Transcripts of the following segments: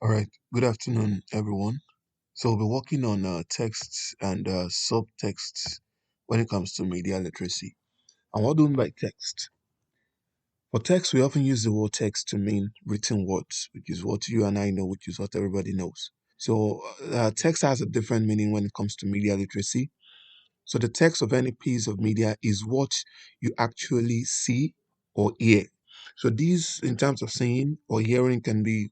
All right, good afternoon, everyone. So we'll be working on texts and subtexts when it comes to media literacy. And what do we mean by text? For text, we often use the word text to mean written words, which is what you and I know, which is what everybody knows. So text has a different meaning when it comes to media literacy. So the text of any piece of media is what you actually see or hear. So these, in terms of seeing or hearing, can be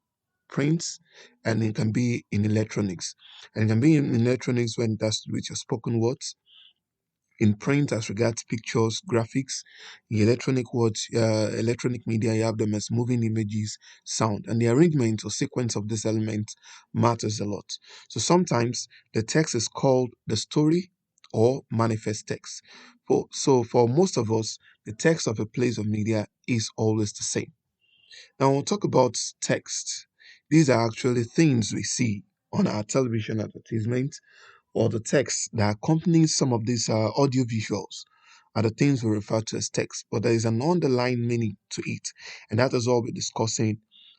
prints and it can be in electronics. And it can be in electronics when it has to do with your spoken words, in print as regards pictures, graphics, in electronic media, you have them as moving images, sound, and the arrangement or sequence of this element matters a lot. So sometimes the text is called the story or manifest text. For most of us, the text of a piece of media is always the same. Now we'll talk about text. These are actually things we see on our television advertisements or the text that accompanies some of these audio visuals are the things we refer to as text, but there is an underlying meaning to it, and that is what we're discussing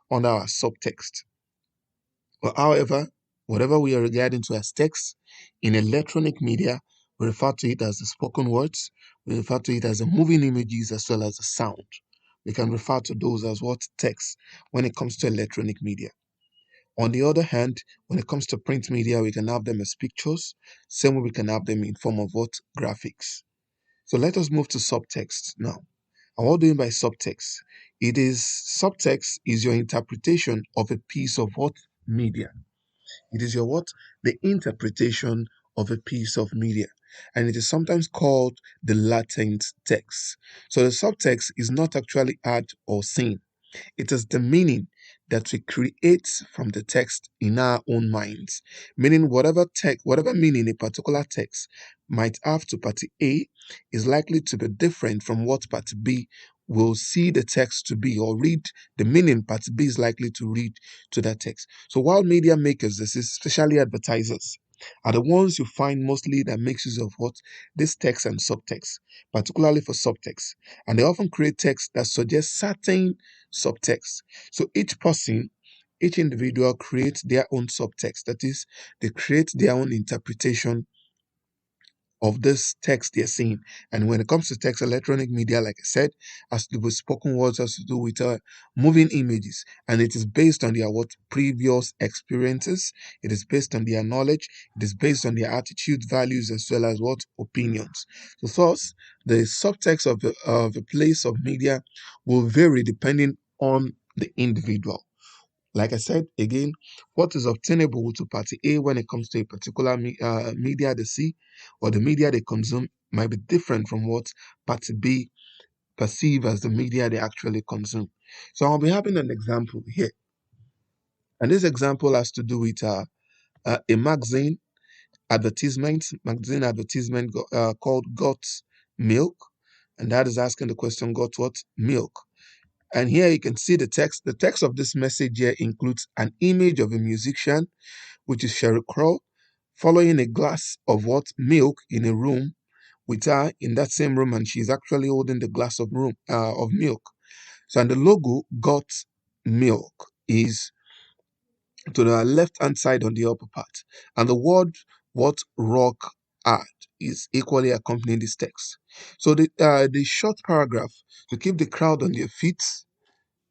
under our subtext. But however, whatever we are regarding to as text in electronic media, we refer to it as the spoken words, we refer to it as the moving images as well as the sound. We can refer to those as what text when it comes to electronic media. On the other hand, when it comes to print media, we can have them as pictures. Same way we can have them in form of what? Graphics. So let us move to subtext now. And what do you mean by subtext? Subtext is your interpretation of a piece of what? Media. It is your what? The interpretation of a piece of media. And it is sometimes called the latent text. So the subtext is not actually heard or seen. It is the meaning that we create from the text in our own minds. Meaning whatever meaning a particular text might have to party A is likely to be different from what party B will see the text to be or read the meaning party B is likely to read to that text. So while media makers, this is especially advertisers, are the ones you find mostly that makes use of what? This text and subtext, particularly for subtext. And they often create text that suggests certain subtext. So each individual creates their own subtext. That is, they create their own interpretation of this text they're seeing. And when it comes to text, electronic media, like I said, has to do with spoken words, has to do with moving images. And it is based on their what previous experiences. It is based on their knowledge. It is based on their attitude, values, as well as what opinions. So thus, the subtext of a place of media will vary depending on the individual. Like I said again, what is obtainable to party A when it comes to a particular media they see or the media they consume might be different from what party B perceive as the media they actually consume. So I'll be having an example here. And this example has to do with a magazine advertisement called Got Milk. And that is asking the question, got what? Milk. And here you can see the text. The text of this message here includes an image of a musician, which is Sherry Crow, following a glass of what? Milk in a room with her in that same room, and she's actually holding the glass of milk. So, and the logo got milk is to the left hand side on the upper part, and the word what rock art is equally accompanying this text. So the short paragraph to keep the crowd on their feet,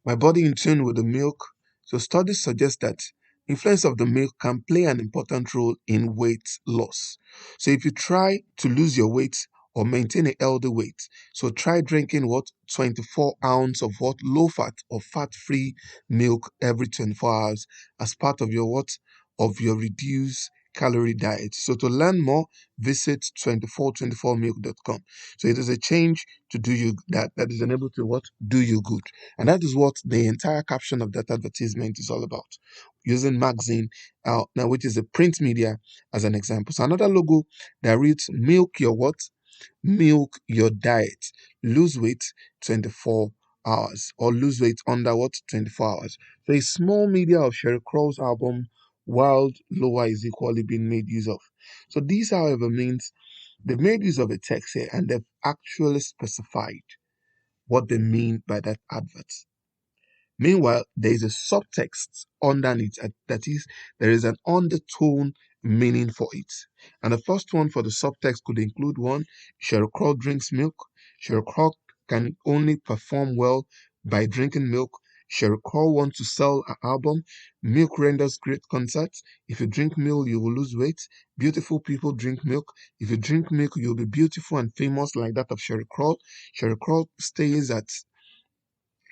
my body in tune with the milk. So studies suggest that influence of the milk can play an important role in weight loss. So if you try to lose your weight or maintain a healthy weight, so try drinking what 24 ounce of what low fat or fat free milk every 24 hours as part of your what of your reduced calorie diet. So to learn more, visit 2424milk.com. So it is a change to do you that is enabled to what do you good. And that is what the entire caption of that advertisement is all about. Using magazine, now which is a print media as an example. So another logo that reads milk your what? Milk your diet. Lose weight 24 hours or lose weight under what? 24 hours. So a small media of Sherry Crow's album Wild Lower is equally being made use of. So these, however, means they've made use of a text here and they've actually specified what they mean by that advert. Meanwhile, there is a subtext underneath. That is, there is an undertone meaning for it. And the first one for the subtext could include one, Sheryl Crow drinks milk. Sheryl Crow can only perform well by drinking milk. Sheryl Crow wants to sell an album. Milk renders great concerts. If you drink milk, you will lose weight. Beautiful people drink milk. If you drink milk, you'll be beautiful and famous like that of Sheryl Crow. Sheryl Crow stays at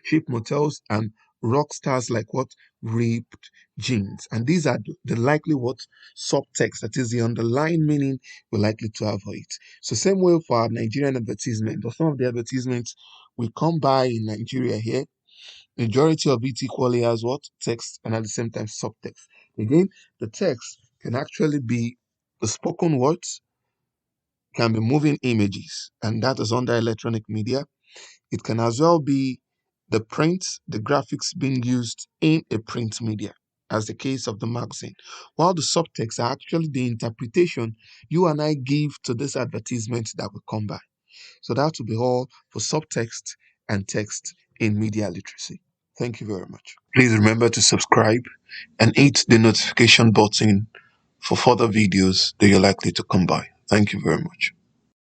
cheap motels and rock stars like what ripped jeans. And these are the likely what subtext, that is the underlying meaning we're likely to have for it. So same way for our Nigerian advertisement, or some of the advertisements we come by in Nigeria here, majority of it equally has what text and at the same time subtext. Again, the text can actually be the spoken words, can be moving images, and that is under electronic media. It can as well be the print, the graphics being used in a print media, as the case of the magazine, while the subtext are actually the interpretation you and I give to this advertisement that will come by. So that will be all for subtext and text in media literacy. Thank you very much. Please remember to subscribe and hit the notification button for further videos that you're likely to come by. Thank you very much.